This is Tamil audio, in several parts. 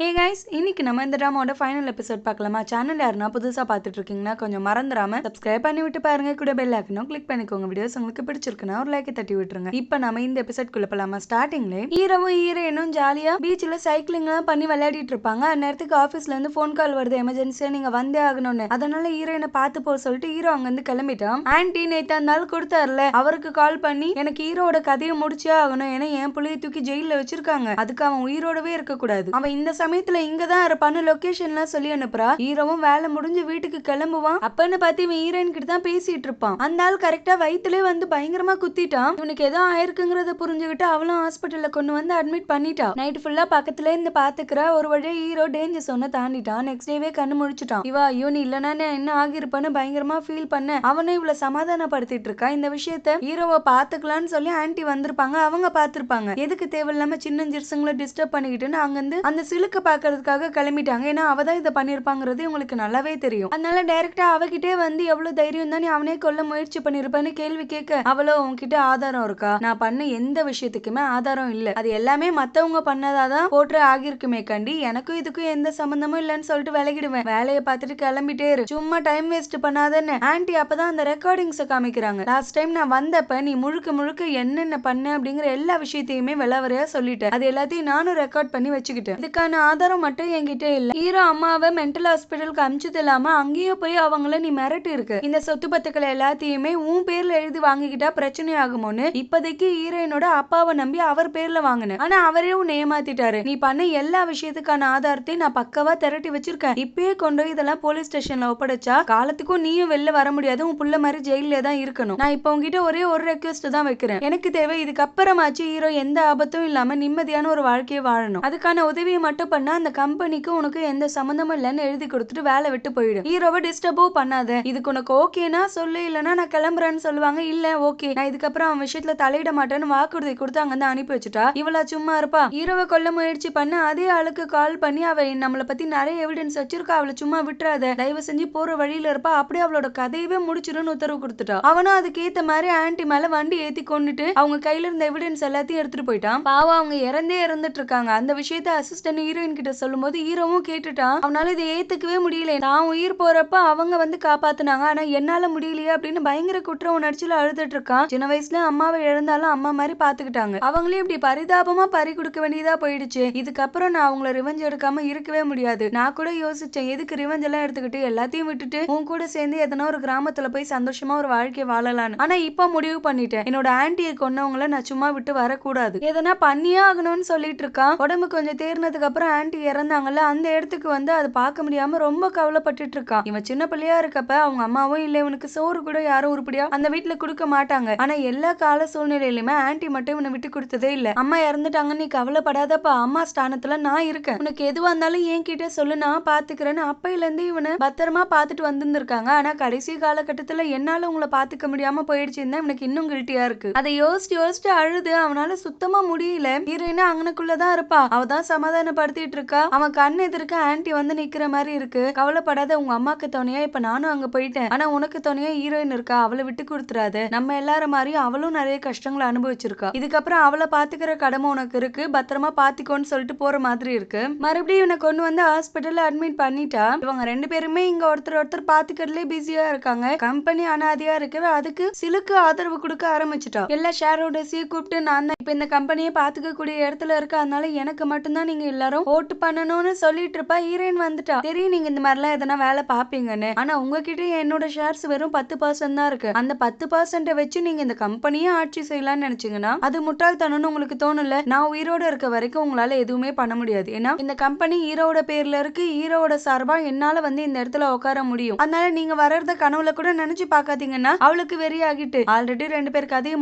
ஹே கைஸ், இன்னைக்கு நம்ம இந்த ட்ராமாவோட ஃபைனல் எபிசோட் பார்க்கலாமா? சேனல் யாருன்னா புதுசாக பார்த்துட்டு இருக்கீங்கன்னா கொஞ்சம் மறந்துடாம சப்ஸ்கிரைப் பண்ணி விட்டு பாருங்க. கூட பெல் ஐக்கனும் கிளிக் பண்ணிக்கோங்க. வீடியோஸ் உங்களுக்கு பிடிச்சிருக்குன்னா ஒரு லைக் தட்டி விட்டுருங்க. இப்போ நம்ம இந்த எபிசோட் குள்ள போலாமா? ஸ்டார்டிங்ல ஹீரோவும் ஹீரோயினும் ஜாலியா பீச்ல சைக்கிளிங் எல்லாம் பண்ணி விளையாடிட்டு இருப்பாங்க. அந்நேரத்துக்கு ஆஃபீஸ்ல இருந்து ஃபோன் கால் வருது, எமர்ஜென்சியா நீங்க வந்தே ஆகணும்னு. அதனால ஹீரோயினை பார்த்து போக சொல்லிட்டு ஹீரோ அங்க இருந்து கிளம்பிட்டான். ஆன்டி நேத்து அந்த ஆள் கொடுத்தாருல, அவருக்கு கால் பண்ணி எனக்கு ஹீரோட கதையை முடிச்சே ஆகணும், ஏன்னா என் பிள்ளைய தூக்கி ஜெயில வச்சிருக்காங்க, அதுக்கு அவன் உயிரோடவே இருக்க கூடாது, அவன் இந்த சமயத்துல இங்கதான் இருப்பான்னு லொகேஷன்லாம் சொல்லி அனுப்புறா. ஹீரோவும் வேலை முடிஞ்சு வீட்டுக்கு கிளம்புவான். அப்பன்னு பார்த்து இவன் ஹீரோயின் கிட்ட தான் பேசிட்டு இருப்பான். அந்த ஆள் கரெக்டா வயிற்றுலே வந்து பயங்கரமா குத்திட்டான். இவனுக்கு ஏதோ ஆயிருக்குங்கிறத புரிஞ்சுக்கிட்டு அவளும் ஹாஸ்பிட்டல்ல கொண்டு வந்து அட்மிட் பண்ணிட்டா. நைட் ஃபுல்லா பக்கத்துல இருந்து பாத்துக்கிறா. ஒரு வழியா ஹீரோ டேஞ்சர் சொன்ன தாண்டிட்டான். நெக்ஸ்ட் டேவே கண்ணு முழிச்சுட்டான். இவா ஐயோ நீ இல்லனா என்ன ஆகிருப்பான்னு பயங்கரமா ஃபீல் பண்ண அவனும் இவ்வளவு சமாதானப்படுத்திட்டு இருக்கா. இந்த விஷயத்த ஹீரோவை பாத்துக்கலான்னு சொல்லி ஆன்டி வந்திருப்பாங்க. அவங்க பாத்துருப்பாங்க. எதுக்கு தேவையில்லாம சின்ன ஜிர்சுங்களை டிஸ்டர்ப் பண்ணிக்கிட்டுன்னு அங்கிருந்து அந்த சிலுக்கு பாக்குறதுக்காக கிளம்பிட்டாங்க. ஏன்னா அவதான் இதை பண்ணிருப்பாங்கிறது உங்களுக்கு நல்லாவே தெரியும். அதனால டைரக்டா அவகிட்டே வந்து எவ்வளவு தைரியம் தான் நீ அவனே கொல்ல முயற்சி பண்ணிருப்பான்னு கேள்வி கேட்க, அவளோ உன்கிட்ட ஆதாரம் இருக்கா? நான் பண்ண எந்த விஷயத்துக்குமே ஆதாரம் இல்ல, அது எல்லாமே மத்தவங்க பண்ணதாதான் போட்டு ஆகிருக்குமே கண்டி, எனக்கும் இதுக்கும் எந்த சம்பந்தமும் இல்லன்னு சொல்லிட்டு விலகிடுவேன். வேலையை பார்த்துட்டு கிளம்பிட்டே இரு, சும்மா டைம் வேஸ்ட் பண்ணாதன்னு ஆன்டி அப்பதான் அந்த ரெக்கார்டிங்ஸ் காமிக்கிறாங்க. லாஸ்ட் டைம் நான் வந்தப்ப நீ முழுக்க முழுக்க என்னென்ன பண்ண அப்படிங்கிற எல்லா விஷயத்தையுமே விளவரையா சொல்லிட்டேன். அது எல்லாத்தையும் நானும் ரெக்கார்ட் பண்ணி வச்சுக்கிட்டேன். இதுக்கான ஆதாரம் மட்டும் என்கிட்ட இல்ல. ஹீரோ அம்மாவை மென்டல் ஹாஸ்பிட்டலுக்கு அனுப்பிச்சது இல்லாம அங்கேயும் போய் அவங்கள நீ மிரட்டி இருக்கு. இந்த சொத்து பத்துக்களை எல்லாத்தையுமே உன் பேர்ல எழுதி வாங்கிக்கிட்டா பிரச்சனை ஆகுமோன்னு இப்போதைக்கு ஹீரோயினோட அப்பாவை நம்பி அவர் பேர்ல வாங்கின. ஆனா அவரே உன்னை ஏமாத்திட்டாரு. நீ பண்ண எல்லா விஷயத்துக்கான ஆதாரத்தையும் நான் பக்கவா திரட்டி வச்சிருக்கேன். இப்பயே கொண்டு இதெல்லாம் போலீஸ் ஸ்டேஷன்ல ஒப்படைச்சா காலத்துக்கும் நீயும் வெளில வர முடியாது, உன் புள்ள மாதிரி ஜெயிலே தான் இருக்கணும். நான் இப்போ உங்ககிட்ட ஒரே ஒரு ரெக்வெஸ்ட் தான் வைக்கிறேன். எனக்கு தேவை இதுக்கப்புறமாச்சு ஹீரோ எந்த ஆபத்தும் இல்லாம நிம்மதியான ஒரு வாழ்க்கையை வாழணும். அதுக்கான உதவியை மட்டும் பண்ண அந்த கம்பெனிக்கு உனக்கு எந்த சம்பந்தமும் இல்லைன்னு எழுதி கொடுத்துட்டு வேலை விட்டு போயிடு. ஹீரோவை டிஸ்டர்பும் பண்ணாத. இதுக்கு உனக்கு ஓகேனா சொல்லு, இல்லைன்னா நான் கிளம்புறேன்னு சொல்லுவாங்க. இல்ல ஓகே நான் இதுக்கப்புறம் அவன் விஷயத்துல தலையிட மாட்டேன்னு வாக்குறுதி கொடுத்து அங்கிருந்து அனுப்பி வச்சுட்டா. இவளா சும்மா இருப்பா? ஹீரோவை கொல்ல முயற்சி பண்ண அதே ஆளுக்கு கால் பண்ணி அவ நம்மளை பத்தி நிறைய எவிடன்ஸ் வச்சிருக்கா, அவளை சும்மா விட்டுறாத, தயவு செஞ்சு போற வழியில இருப்பா, அப்படியே அவளோட கதையவே முடிச்சிருன்னு உத்தரவு கொடுத்துட்டா. அவனும் அதுக்கேத்த மாதிரி ஆன்டி மேல வண்டி ஏத்தி கொண்டுட்டு அவங்க கையில இருந்த எவிடன்ஸ் எல்லாத்தையும் எடுத்துட்டு போயிட்டான். பாவம் அவங்க இறந்தே இருந்துட்டு இருக்காங்க. அந்த விஷயத்த அசிஸ்டன்ட் ஹீரோயின் கிட்ட சொல்லும்போது ஹீரோவும் கேட்டுட்டான். அவனால இதை ஏத்துக்கவே முடியல. நான் உயிர் போறப்ப அவங்க வந்து காப்பாத்துனாங்க, ஆனா என்னால முடியலையே அப்படின்னு பயங்கர குற்ற உணர்ச்சியில அழுதுட்டு இருக்கான். சின்ன வயசுல அம்மாவை இழந்தாலும் அம்மா மாதிரி பாத்துக்கிட்டாங்க, அவங்களே இப்படி பரிதாபமா பறி கொடுக்க வேண்டியதா போயிடுச்சு. இதுக்கப்புறம் நான் அவங்கள ரிவெஞ்ச் எடுக்காம இருக்கவே முடியாது. நான் கூட யோசிச்சேன் எதுக்கு ரிவெஞ்ச் எல்லாம் எடுத்துக்கிட்டு எல்லாத்தையும் விட்டுட்டு உன் கூட சேர்ந்து எதனா ஒரு கிராமத்துல போய் சந்தோஷமா ஒரு வாழ்க்கை வாழலான்னு. ஆனா இப்ப முடிவு பண்ணிட்டேன், என்னோட ஆன்டியை கொன்னவங்கள நான் சும்மா விட்டு வரக்கூடாது, எதனா பண்ணியே ஆகணும்னு சொல்லிட்டு இருக்கான். உடம்பு கொஞ்சம் தேர்னதுக்கு அப்புறம் ஆன்டி இறந்தாங்கல்ல, அந்த இடத்துக்கு வந்து அதை பார்க்க முடியாம ரொம்ப கவலைப்பட்டுட்டு இருக்கான். இவன் சின்ன பிள்ளையா இருக்கப்ப அவங்க அம்மாவும் இல்ல, இவனுக்கு சோறு கூட யாரும் உருப்படியா அந்த வீட்டுல கொடுக்க மாட்டாங்க. ஆனா எல்லா கால சூழ்நிலையிலுமே ஆன்டி மட்டும் இவனை விட்டு கொடுத்ததே இல்ல. அம்மா இறந்துட்டாங்க, நீ கவலைப்படாதப்பா, அம்மா ஸ்தானத்துல நான் இருக்கேன், உனக்கு எதுவா இருந்தாலும் என்கிட்ட சொல்லு, நான் பாத்துக்கிறேன்னு அப்பையில இருந்து இவனை பத்திரமா பாத்துட்டு வந்திருக்காங்க. ஆனா கடைசி காலகட்டத்துல என்னால உங்களை பாத்துக்க முடியாம போயிடுச்சுன்னா இவனுக்கு இன்னும் கில்ட்டியா இருக்கு. அதை யோசிச்சு அழுது அவனால சுத்தமா முடியல. ஹீரோயினா அங்கனுக்குள்ளதான் இருப்பா, அவதான் சமாதானப்படுத்திட்டு இருக்கா. அவன் கண் எதிர்க்க ஆன்டி வந்து நிக்கிற மாதிரி இருக்கு. கவலைப்படாத, உங்க அம்மாக்கு துணையா இப்ப நானும் அங்க போயிட்டேன், ஆனா உனக்கு துணையா ஹீரோயின் இருக்கா, அவளை விட்டு கொடுத்துறாத, நம்ம எல்லாரும் மாதிரி அவளும் நிறைய கஷ்டங்களை அனுபவிச்சிருக்கா, இதுக்கப்புறம் அவளை பாத்துக்கிற கடமை உனக்கு இருக்கு, பத்திரமா பாத்துக்கோன்னு சொல்லிட்டு போற மாதிரி இருக்கு. மறுபடியும் இவனை கொண்டு வந்து ஹாஸ்பிட்டல்ல அட்மிட் பண்ணிட்டா. இவங்க ரெண்டு பேருமே இங்க ஒருத்தர் பாத்துக்கிறதுலே பிஸியா இருக்காங்க. கம்பெனி அனாதையா இருக்கவே அதுக்கு சிலுக்கு ஆதரவு கொடுக்க ஆரம்பிச்சுட்டா. எல்லா ஷேர் ஹோல்டர்ஸையும் கூப்பிட்டு நான் தான் இப்ப இந்த கம்பெனியை பாத்துக்க கூடிய இடத்துல இருக்க, அதனால எனக்கு மட்டும்தான் நீங்க எல்லாரும் ஓட்டு பண்ணணும்னு சொல்லிட்டு இருப்பா. ஹீரோயின் வந்துட்டா. தெரியும் நீங்க இந்த மாதிரிலாம் எதனா வேலை பாப்பீங்கன்னு, ஆனா உங்ககிட்ட என்னோட ஷேர்ஸ் வெறும் 10% தான் இருக்கு. அந்த 10% வச்சு நீங்க இந்த கம்பெனியை ஆட்சி செய்யலாம்னு நினைச்சீங்கன்னா அது முட்டாள்தனம்னு உங்களுக்கு தோணல. நான் உயிரோட இருக்க வரைக்கும் உங்களால எதுவுமே பண்ண முடியாது, ஏன்னா இந்த கம்பெனி ஹீரோட பேர்ல இருக்கு, ஹீரோட சார்பா என்னால வந்து இந்த இடத்துல உட்கார முடியும். அதனால நீங்க வர்றத கனவுல கூட நினைச்சு பாக்காதீங்கன்னா. அவளுக்கு வெறி ஆகிட்டு ஆல்ரெடி 2 பேர் கதையை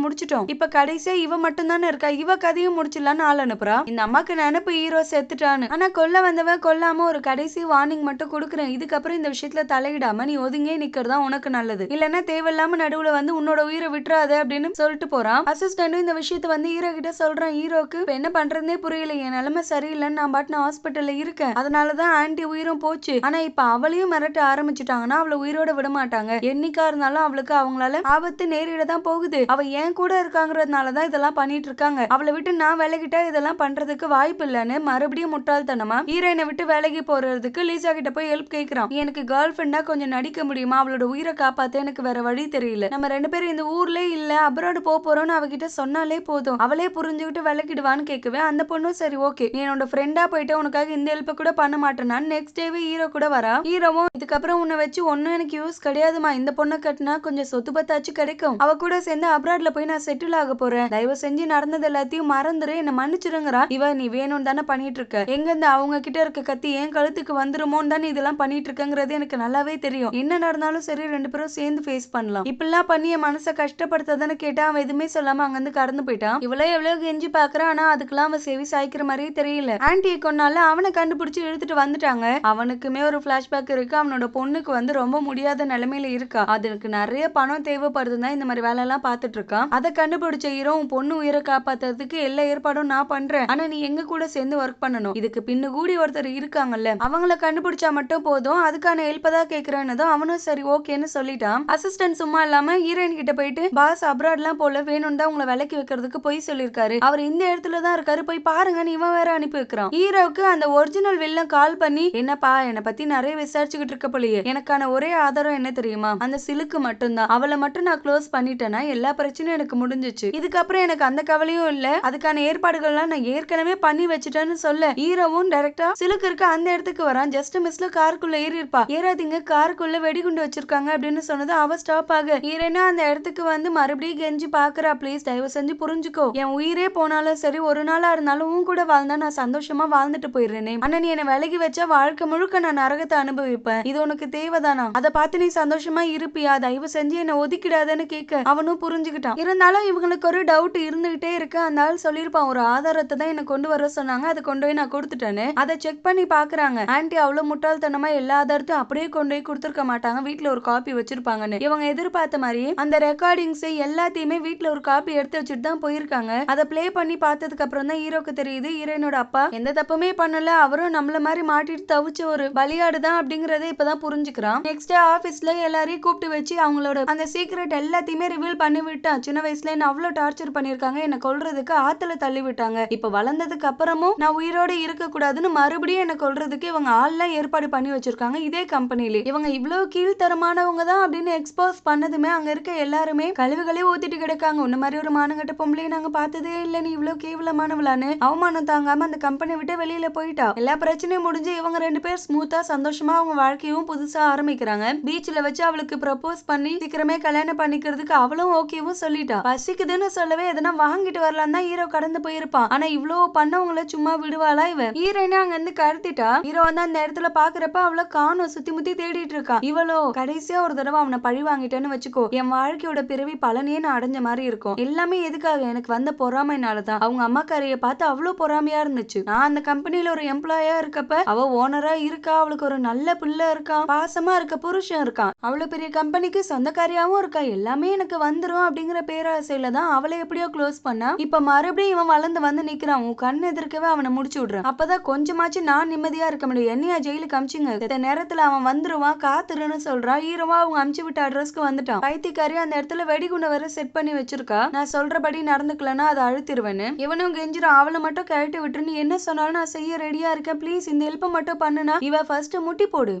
முடிச்சிட்டோம், இப்ப கடைசியா இவ மட்டும் தானே இருக்கா, இவ கதையும் முடிச்சிடலான்னு ஆள் அனுப்புறா. இந்த அம்மாக்கு நினைப்பு ஹீரோ செத்துட்டான்னு, ஆனா கொல்ல வந்தவ கொல்லாம ஒரு கடைசி வார்னிங் மட்டும் கொடுக்குறேன், இதுக்கப்புறம் இந்த விஷயத்துல தலையிடாம நீ ஒதுங்கே நிக்கிறதா உனக்கு நல்லது, இல்லன்னா தேவையில்லாம நடுவுல வந்து உன்னோட உயிரை விட்டுறாத அப்படின்னு சொல்லிட்டு போறான். அசிஸ்டன்ட் இந்த விஷயத்த வந்து ஹீரோ கிட்ட சொல்றான். ஹீரோக்கு என்ன பண்றதுனே புரியல, என் நிலைமை சரியில்லைன்னு நான் பாட்டு ஹாஸ்பிட்டல்ல இருக்கேன், அதனாலதான் ஆன்டி உயிரும் போச்சு, ஆனா இப்ப அவளையும் மிரட்ட ஆரம்பிச்சுட்டாங்கன்னா அவளை உயிரோட விட மாட்டாங்க, என்னைக்கா இருந்தாலும் அவளுக்கு அவங்களால ஆபத்து நேரிட தான் போகுது, அவ ஏன் கூட இருக்காங்கிறதுனாலதான் இதெல்லாம் பண்ணிட்டு இருக்காங்க, அவளை விட்டு நான் விலகிட்டா இதெல்லாம் பண்றதுக்கு வாய்ப்பு இல்லைன்னு மறுபடியும் முட்டாள் முட்டாள்தனமா ஹீரோயினை விட்டு வேலைக்கு போறதுக்கு லீசா கிட்ட போய் ஹெல்ப் கேக்குறான். எனக்கு கேர்ள் ஃப்ரெண்டா கொஞ்சம் நடிக்க முடியுமா, அவளோட உயிரை காப்பாத்த எனக்கு வேற வழி தெரியல, நம்ம 2 பேரும் இந்த ஊர்ல இல்ல அப்ராட் போறோம்னு அவகிட்ட சொன்னாலே போதும், அவளே புரிஞ்சுக்கிட்டு விளக்கிடுவான்னு கேட்கவே அந்த பொண்ணும் சரி ஓகே நீ என்னோட ஃப்ரெண்டா போயிட்டு உனக்காக இந்த ஹெல்ப் கூட பண்ண மாட்டேன்னா நெக்ஸ்ட் டேவே ஹீரோ கூட வரா. ஹீரோவும் இதுக்கப்புறம் உன்னை வச்சு ஒன்னும் எனக்கு யூஸ் கிடையாதுமா, இந்த பொண்ணை கட்டினா கொஞ்சம் சொத்து பத்தாச்சு கிடைக்கும், அவ கூட சேர்ந்து அப்ராட்ல போய் நான் செட்டில் ஆக போறேன், தயவு செஞ்சு நடந்தது எல்லாத்தையும் மறந்துரு, என்ன மன்னிச்சிருங்கறா. இவ நீ வேணும்னு தானே பண்ணிட்டு இருக்க, எங்க இந்த அவங்க கிட்ட இருக்க கத்தி என் கழுத்துக்கு வந்துருமோன்னு தானே இதெல்லாம் பண்ணிட்டு இருக்கங்கிறது எனக்கு நல்லாவே தெரியும், என்ன நடந்தாலும் சரி 2 பேரும் சேர்ந்து ஃபேஸ் பண்ணலாம், இப்பெல்லாம் பண்ணி என் மனசை கஷ்டப்படுத்தாதானே கேட்டா அவன் எதுவுமே சொல்லாம அங்கிருந்து கடந்து போயிட்டான். இவ்வளவு எவ்வளவு கெஞ்சி பாக்குறான், ஆனா அதுக்கெல்லாம் அவன் செவி சாய்க்கிற மாதிரியே தெரியல. ஆன்டியை கொன்னால அவனை கண்டுபிடிச்சு இழுத்துட்டு வந்துட்டாங்க. அவனுக்குமே ஒரு பிளாஷ்பேக் இருக்கு, அவனோட பொண்ணுக்கு வந்து ரொம்ப முடியாத நிலைமையில இருக்கா, அதுக்கு நிறைய பணம் தேவைப்படுதுதான் இந்த மாதிரி வேலை எல்லாம் பாத்துட்டு இருக்கான். அதை கண்டுபிடிச்ச ஹீரோ உன் பொண்ணு உயிரை காப்பாத்துறதுக்கு எல்லா ஏற்பாடும் நான் பண்றேன், ஆனா நீ எங்க கூட சேர்ந்து ஒர்க் பண்ணணும், இதுக்கு பின்னு கூடி ஒருத்தர் இருக்காங்கல்ல அவங்கள கண்டுபிடிச்சா மட்டும் போதும், அதுக்கான ஹெல்ப் தான் கேக்குறேன்னதும் அவனும் சரி ஓகேன்னு சொல்லிட்டான். அசிஸ்டன்ட் சும்மா இல்லாம ஹீரோயின் கிட்ட போயிட்டு பாஸ் அப்ராட்லாம் போல வேணும் தான் உங்களை விலைக்கு வைக்கிறதுக்கு போய் சொல்லிருக்காரு, அவர் இந்த இடத்துல தான் இருக்காரு போய் பாருங்கன்னு இவன் வேற அனுப்பி வைக்கிறான். ஹீரோவுக்கு அந்த ஒரிஜினல் வில்லன் கால் பண்ணி என்னப்பா என்னை பத்தி நிறைய விசாரிச்சுக்கிட்டு இருக்க போலயே, எனக்கான ஒரே ஆதாரம் என்ன தெரியுமா, அந்த சிலுக்கு மட்டும்தான், அவளை மட்டும் நான் க்ளோஸ் பண்ணிட்டேன்னா எல்லா பிரச்சனையும் எனக்கு முடிஞ்சிச்சு, இதுக்கப்புறம் எனக்கு அந்த கவலையும் இல்ல, அதுக்கான ஏற்பாடுகள்லாம் நான் ஏற்கனவே பண்ணி வச்சுட்டேன்னு சொல்ல ஹீரோவும் டைரக்டா சிலுக்கு இருக்க அந்த இடத்துக்கு வரான். ஜஸ்ட் மிஸ்ல காருக்குள்ள ஏறி இருப்பா, ஏறாதீங்க காருக்குள்ள வெடிகுண்டு வச்சிருக்காங்க அப்படின்னு சொன்னது அவ ஸ்டாப் ஆக ஹீரோனா அந்த இடத்துக்கு வந்து மறுபடியும் கெஞ்சி பாக்குறா, ப்ளீஸ் தயவு செஞ்சு புரிஞ்சுக்கோ, என் உயிரே போனாலும் சரி ஒரு நாளா இருந்தாலும் உன் கூட வாழ்ந்தா நான் சந்தோஷமா வாழ்ந்துட்டு போயிடுறேனே, ஆனா நீ என்ன விலகி வச்சா வாழ்க்கை முழுக்க நான் நரகத்தை அனுபவிப்பேன், இது உனக்கு தேவைதானா, அதை பார்த்து நீ சந்தோஷமா இருப்பியா, தயவு செஞ்சு என்ன ஒதுக்கிடாதன்னு கேட்க அவனும் புரிஞ்சுக்கிட்டான். இருந்தாலும் இவங்களுக்கு ஒரு டவுட் இருந்துகிட்டே இருக்கு, அந்த ஆள் சொல்லிருப்பான் ஒரு ஆதாரத்தை தான் என்ன கொண்டு வர சொன்னாங்க, அதை கொண்டு போய் நான் கொடுத்துட்டேன்னு. அதை செக் பண்ணி பாக்குறாங்க, ஆன்டி அவ்வளவு முட்டாள்தனமா எல்லா ஆதாரத்தையும் அப்படியே கொண்டு போய் கொடுத்துருக்க மாட்டாங்க, வீட்டுல ஒரு காப்பி வச்சிருப்பாங்கன்னு. இவங்க எதிர்பார்த்த மாதிரி அந்த ரெக்கார்டிங்ஸ் எல்லாத்தையுமே வீட்டுல ஒரு காப்பி எடுத்து வச்சுட்டு தான் போயிருக்காங்க. அதை பிளே பண்ணி பார்த்ததுக்கு அப்புறம் தான் ஹீரோக்கு தெரியுது ஹீரோயினோட அப்பா எந்த தப்புமே பண்ணல, அவரும் நம்மள மாதிரி மாட்டிட்டு தவிச்ச ஒரு பலியாடுதான் அப்படிங்கறத இப்பதான் புரிஞ்சுக்கிறான். நெக்ஸ்ட் ஆபீஸ்ல எல்லாரையும் கூப்பிட்டு வச்சு அவங்களோட அந்த சீக்ரெட் எல்லாத்தையுமே ரிவீல் பண்ணி விட்டான். சின்ன வயசுல என்ன அவ்வளவு டார்ச்சர் பண்ணிருக்காங்க, என்ன கொல்றதுக்கு ஆத்துல தள்ளி விட்டாங்க, இப்ப வளர்ந்ததுக்கு அப்புறமும் நான் உயிரோட இருக்க கூடாதுன்னு மறுபடியும் என்ன கொல்றதுக்கு இவங்க ஆள்லாம் ஏற்பாடு பண்ணி வச்சிருக்காங்க இதே கம்பெனில. இவங்க இவ்வளவு கீழ்த்தரமானவங்க தான் அப்படின்னு எக்ஸ்போஸ் பண்ணதுமே அங்க இருக்க எல்லாருமே கழிவுகளே ஊத்திட்டு கிடக்காங்க, உன்ன மாதிரி ஒரு மானங்கட்ட பொம்பளையை நாங்க பார்த்ததே இல்ல, நீ இவ்வளவு கேவலமானவளான்னு அவமானம் தாங்காம அந்த கம்பெனி விட்டு வெளியில போயிட்டா. எல்லா பிரச்சனையும் முடிஞ்சு இவங்க 2 பேர் ஸ்மூத்தா சந்தோஷமா அவங்க வாழ்க்கையும் புதுசா ஆரம்பிக்கிறாங்க. பீச்ல வச்சு அவளுக்கு ப்ரப்போஸ் பண்ணி சீக்கிரமே கல்யாணம் பண்ணிக்கிறதுக்கு அவளும் ஓகேவும் சொல்லிட்டா. பசிக்குதுன்னு சொல்லவே எதனா வாங்கிட்டு வரலாம் தான் ஹீரோ கடந்து போயிருப்பான், ஆனா இவ்வளவு பண்ணவங்கள சும்மா விடுவாளா இவ. ஹீரோயினா அங்க இருந்து கடத்திட்டா. ஹீரோ வந்து அந்த இடத்துல பாக்குறப்ப அவளை காணோம், சுத்தி முத்தி தேடிட்டு இருக்கான். இவளோ கடைசியா ஒரு தடவை அவனை பழி வாங்கிட்டேன்னு வச்சுக்கோ, என் வாழ்க்கையோட பிறவி பலனையே நான் அடைஞ்ச மாதிரி இருக்கும், எல்லாமே எதுக்காக எனக்கு வந்த பொறாமைனாலதான், அவங்க அம்மாக்காரிய பார்த்து அவ்வளவு பொறாமையா இருந்துச்சு, நான் அந்த கம்பெனில ஒரு எம்ப்ளாயா இருக்கப்ப அவ ஓனரா இருக்கா, அவளுக்கு ஒரு நல்ல பிள்ளை இருக்கான், பாசமா இருக்க புருஷன் இருக்கான், அவ்வளவு பெரிய கம்பெனிக்கு சொந்தக்காரியாவும் இருக்கா, எல்லாமே எனக்கு வந்துரும் அப்படிங்கிற பேராசையில தான் அவளை எப்படியோ க்ளோஸ் பண்ணா. இப்ப மறுபடியும் இவன் வளர்ந்து வந்து நிக்கிறான், உன் கண் எதிர்க்கவே அவனை முடிச்சு விடுறான், அப்பதான் கொஞ்சமாச்சு நான் நிம்மதியா இருக்க முடியும், என்னையா ஜெயிலுக்கு அமிச்சுங்க, இந்த நேரத்துல அவன் வந்துருவான் காத்துருன்னு சொல்றான். ஹீரோவா அவங்க அமிச்சு விட்ட அட்ரஸ்க்கு வந்துட்டான். பைத்தியக்காரி அந்த இடத்துல வெடிகுண்ட வர செட் பண்ணி வச்சிருக்கா, நான் சொல்றபடி நடந்துக்கலன்னா அதை அழுத்திருவேன்னு. இவனும் கெஞ்சிரும், அவளை மட்டும் கழட்டி விட்டு நீ என்ன சொன்னாலும் நான் செய்ய ரெடியா இருக்கேன், ப்ளீஸ் இந்த ஹெல்ப் மட்டும் பண்ணுனா. இவ ஃபர்ஸ்ட் முட்டி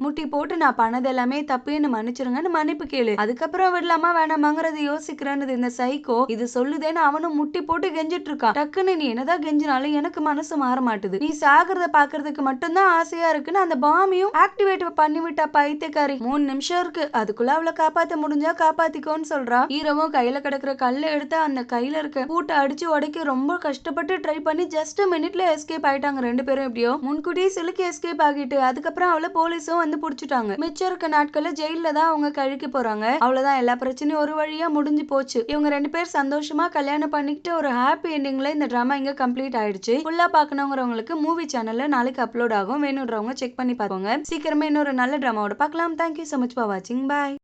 போட்டு நான் பண்ணது எல்லாமே தப்புன்னு மன்னிச்சிருங்கன்னு மன்னிப்பு கேளு, அதுக்கப்புறம் விடலாமா வேணாமாங்கிறது யோசிக்கிறேன்னு இந்த சைக்கோ இது சொல்லுதேன்னு அவனும் முட்டி போட்டு கெஞ்சிட்டு இருக்கான். டக்குன்னு நீ என்னதான் கெஞ்சினாலும் எனக்கு மனசு மாற மாட்டுது, நீ சாகிறத பாக்குறதுக்கு மட்டும்தான் ஆசையா இருக்குன்னு அந்த பாமையும் ஆக்டிவேட் பண்ணி விட்டா பைத்தியக்காரி. 3 நிமிஷம் இருக்கு, அதுக்குள்ள அவளை காப்பாத்த முடிஞ்சா காப்பாத்திக்கோன்னு சொல்றா. ஹீரோவும் கையில கிடக்குற கல்ல எடுத்து அந்த கையில இருக்க பூட்டை அடிச்சு உடைக்க ரொம்ப கஷ்டப்பட்டு ட்ரை பண்ணி ஜஸ்ட் மினிட்ல எஸ்கேப் ஆயிட்டாங்க 2 பேரும். எப்படியோ முன்கூட்டியே சிலுக்கு எஸ்கேப் ஆகிட்டு அதுக்கப்புறம் அவளை போலீஸும் வந்து புடிச்சுட்டாங்க. மிச்சம் இருக்க நாட்கள்ல ஜெயில தான் அவங்க கழிக்க போறாங்க. அவ்வளவுதான், எல்லா பிரச்சனையும் ஒரு வழியா முடிஞ்சு போச்சு. இவங்க 2 பேர் சந்தோஷமா கல்யாணம் பண்ணிக்கிட்டு ஒரு ஹாப்பி எண்டிங்ல இந்த டிராமா இங்க கம்ப்ளீட் ஆயிடுச்சு. ஃபுல்லா பாக்கணுங்கிறவங்களுக்கு மூவி சேனல்ல நாளைக்கு அப்லோட் ஆகும், வேணும்ன்றவங்க செக் பண்ணி பாருங்க. சீக்கிரமே இன்னொரு நல்ல டிராமாவோட பார்க்கலாம். Thank you so much for watching. Bye.